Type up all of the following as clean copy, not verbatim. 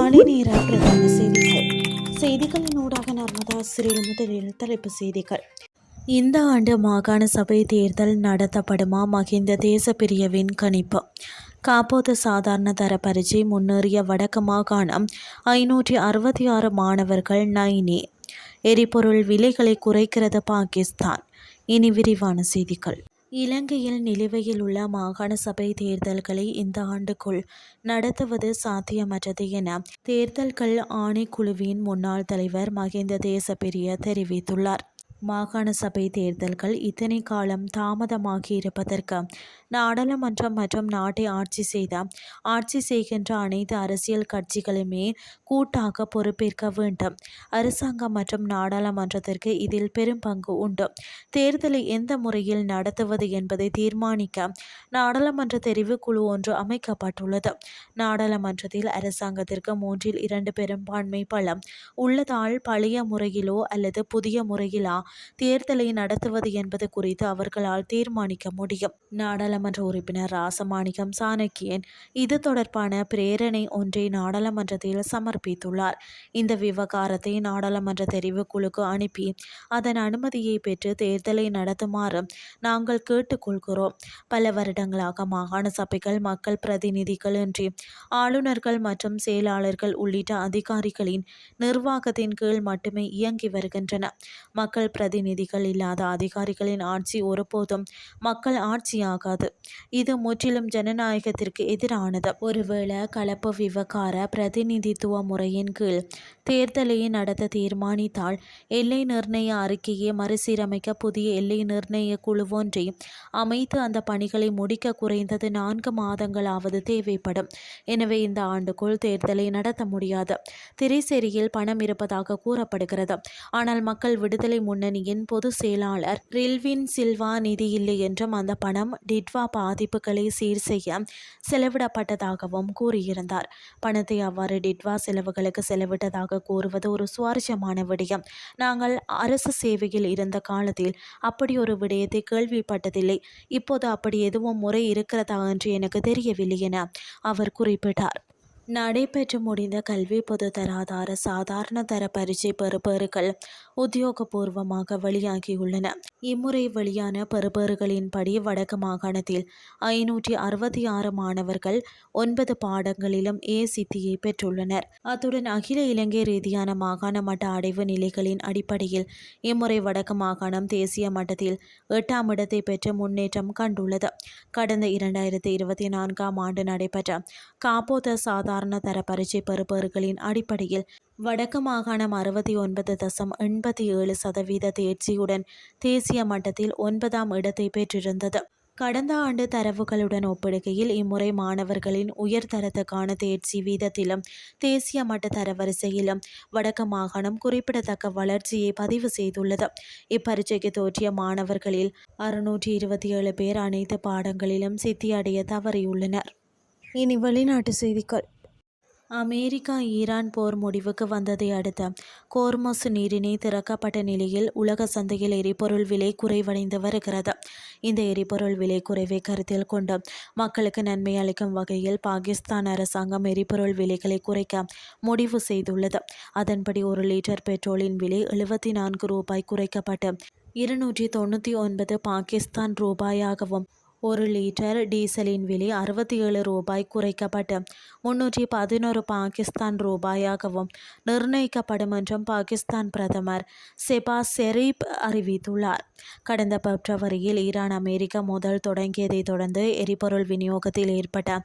காலை நேர பிரதான செய்திகளின் ஊடாக நர்மதா சிறில் முதலில் தலைப்பு செய்திகள். இந்த ஆண்டு மாகாண சபை தேர்தல் நடத்தப்படுமா? மஹிந்த தேசப்பிரியவின் கணிப்பு. காப்போது சாதாரண தர பரீட்சை முன்னேறிய வடக்கு மாகாணம் 566 மாணவர்கள் நைனி. எரிபொருள் விலைகளை குறைக்கிறது பாகிஸ்தான். இனி விரிவான செய்திகள். இலங்கையில் நிலுவையில் உள்ள மாகாண சபை தேர்தல்களை இந்த ஆண்டுக்குள் நடத்துவது சாத்தியமற்றது என தேர்தல்கள் ஆணைக்குழுவின் முன்னாள் தலைவர் மஹிந்த தேசப்பிரிய தெரிவித்துள்ளார். மாகாண சபை தேர்தல்கள் இத்தனை காலம் தாமதமாகி இருப்பதற்கு நாடாளுமன்றம் மற்றும் நாட்டை ஆட்சி செய்கின்ற அனைத்து அரசியல் கட்சிகளுமே கூட்டாக பொறுப்பேற்க வேண்டும். அரசாங்கம் மற்றும் நாடாளுமன்றத்திற்கு இதில் பெரும் பங்கு உண்டு. தேர்தலை எந்த முறையில் நடத்துவது என்பதை தீர்மானிக்க நாடாளுமன்ற தெரிவுக்குழு ஒன்று அமைக்கப்பட்டுள்ளது. நாடாளுமன்றத்தில் அரசாங்கத்திற்கு 3/2 பெரும்பான்மை பலம் உள்ளதால் பழைய முறையிலோ அல்லது புதிய முறையிலா தேர்தலை நடத்துவது என்பது குறித்து அவர்களால் தீர்மானிக்க முடியும். நாடாளுமன்ற உறுப்பினர் ராசமாணிக்கம் சாணக்கியன் இது தொடர்பான பிரேரணை ஒன்றை நாடாளுமன்றத்தில் சமர்ப்பித்துள்ளார். இந்த விவகாரத்தை நாடாளுமன்ற தெரிவுக்குழுக்கு அனுப்பி அதன் அனுமதியை பெற்று தேர்தலை நடத்துமாறு நாங்கள் கேட்டுக்கொள்கிறோம். பல வருடங்களாக மாகாண சபைகள் மக்கள் பிரதிநிதிகள் இன்றி ஆளுநர்கள் மற்றும் செயலாளர்கள் உள்ளிட்ட அதிகாரிகளின் நிர்வாகத்தின் கீழ் மட்டுமே இயங்கி வருகின்றன. மக்கள் பிரதிநிதிகள் இல்லாத அதிகாரிகளின் ஆட்சி ஒருபோதும் மக்கள் ஆட்சியாகாது. இது முற்றிலும் ஜனநாயகத்திற்கு எதிரானது. ஒருவேளை கலப்பு விவகார பிரதிநிதித்துவ முறையின் கீழ் தேர்தலை நடத்த தீர்மானித்தால் எல்லை நிர்ணய அறிக்கையை மறுசீரமைக்க புதிய எல்லை நிர்ணய குழு ஒன்றை அமைத்து அந்த பணிகளை முடிக்க குறைந்தது 4 மாதங்களாவது தேவைப்படும். எனவே இந்த ஆண்டுக்குள் தேர்தலை நடத்த முடியாது. திரைசேரியில் பணம் இருப்பதாக கூறப்படுகிறது. ஆனால் மக்கள் விடுதலை முன்னணியின் பொதுச் செயலாளர் ரில்வின் சில்வா நிதி இல்லை என்றும் அந்த பணம் டிட்வா பாதிப்புகளை சீர் செய்ய செலவிடப்பட்டதாகவும் கூறியிருந்தார். பணத்தை அவ்வாறு டிட்வா செலவுகளுக்கு செலவிட்டதாக கூறுவது ஒரு சுவாரஸ்யமான விடயம். நாங்கள் அரசு சேவையில் இருந்த காலத்தில் அப்படி ஒரு விடயத்தை கேள்விப்பட்டதில்லை. இப்போது அப்படி எதுவும் முறை இருக்கிறதா என்று எனக்கு தெரியவில்லை என அவர் குறிப்பிட்டார். நடைபெற்று முடிந்த கல்வி பொதுத்தராதார சாதாரண தர பரீட்சை பெறுபேறுகள் உத்தியோகபூர்வமாக வெளியாகியுள்ளன. இம்முறை வெளியான பெறுபேறுகளின்படி வடக்கு மாகாணத்தில் 566 மாணவர்கள் 9 பாடங்களிலும் ஏ சித்தியை பெற்றுள்ளனர். அத்துடன் அகில இலங்கை ரீதியான மாகாண மட்ட அடைவு நிலைகளின் அடிப்படையில் இம்முறை வடக்கு மாகாணம் தேசிய மட்டத்தில் 8ஆம் இடத்தை பெற்று முன்னேற்றம் கண்டுள்ளது. கடந்த 2024ஆம் ஆண்டு நடைபெற்ற காப்போத சாதாரண தர பரீட்சை பெறுபேறுகளின் அடிப்படையில் வடக்கு மாகாணம் 69.87% தேர்ச்சியுடன் தேசிய மட்டத்தில் 9ஆம் இடத்தை பெற்றிருந்தது. கடந்த ஆண்டு தரவுகளுடன் ஒப்பிடுகையில் இம்முறை மாணவர்களின் உயர்தரத்துக்கான தேர்ச்சி வீதத்திலும் தேசிய மட்ட தரவரிசையிலும் வடக்கு மாகாணம் குறிப்பிடத்தக்க வளர்ச்சியை பதிவு செய்துள்ளது. இப்பரீட்சைக்கு தோற்றிய மாணவர்களில் 627 பேர் அனைத்து பாடங்களிலும் சித்தியடைய தவறியுள்ளனர். இனி வெளிநாட்டு செய்திகள். அமெரிக்கா ஈரான் போர் முடிவுக்கு வந்ததை அடுத்து கோர்மஸ் நீரிணை திறக்கப்பட்ட நிலையில் உலக சந்தையில் எரிபொருள் விலை குறைவடைந்து வருகிறது. இந்த எரிபொருள் விலை குறைவை கருத்தில் கொண்டு மக்களுக்கு நன்மை அளிக்கும் வகையில் பாகிஸ்தான் அரசாங்கம் எரிபொருள் விலைகளை குறைக்க முடிவு செய்துள்ளது. அதன்படி 1 லிட்டர் பெட்ரோலின் விலை 74 ரூபாய் குறைக்கப்பட்டு 299 பாகிஸ்தான் ரூபாயாகவும் 1 லிட்டர் டீசலின் விலை 67 ரூபாய் குறைக்கப்பட்டு 311 பாகிஸ்தான் ரூபாயாகவும் நிர்ணயிக்கப்படும் என்றும் பாகிஸ்தான் பிரதமர் ஷெபாஸ் ஷெரீப் அறிவித்துள்ளார். கடந்த பிப்ரவரியில் ஈரான் அமெரிக்க மோதல் தொடங்கியதை தொடர்ந்து எரிபொருள் விநியோகத்தில் ஏற்பட்ட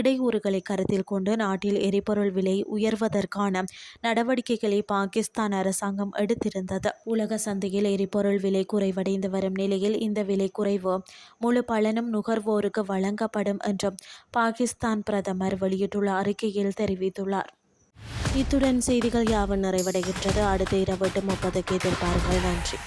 இடையூறுகளை கருத்தில் கொண்டு நாட்டில் எரிபொருள் விலை உயர்வதற்கான நடவடிக்கைகளை பாகிஸ்தான் அரசாங்கம் எடுத்திருந்தது. உலக சந்தையில் எரிபொருள் விலை குறைவடைந்து வரும் நிலையில் இந்த விலை குறைவு முழு பலனும் நுகர்வோருக்கு வழங்கப்படும் என்றும் பாகிஸ்தான் பிரதமர் வெளியிட்டுள்ள அறிக்கையில் தெரிவித்துள்ளார். இத்துடன் செய்திகள் யாவும் நிறைவடைகின்றது. அடுத்த இரவு 8:30 எதிர்பாருங்கள். நன்றி.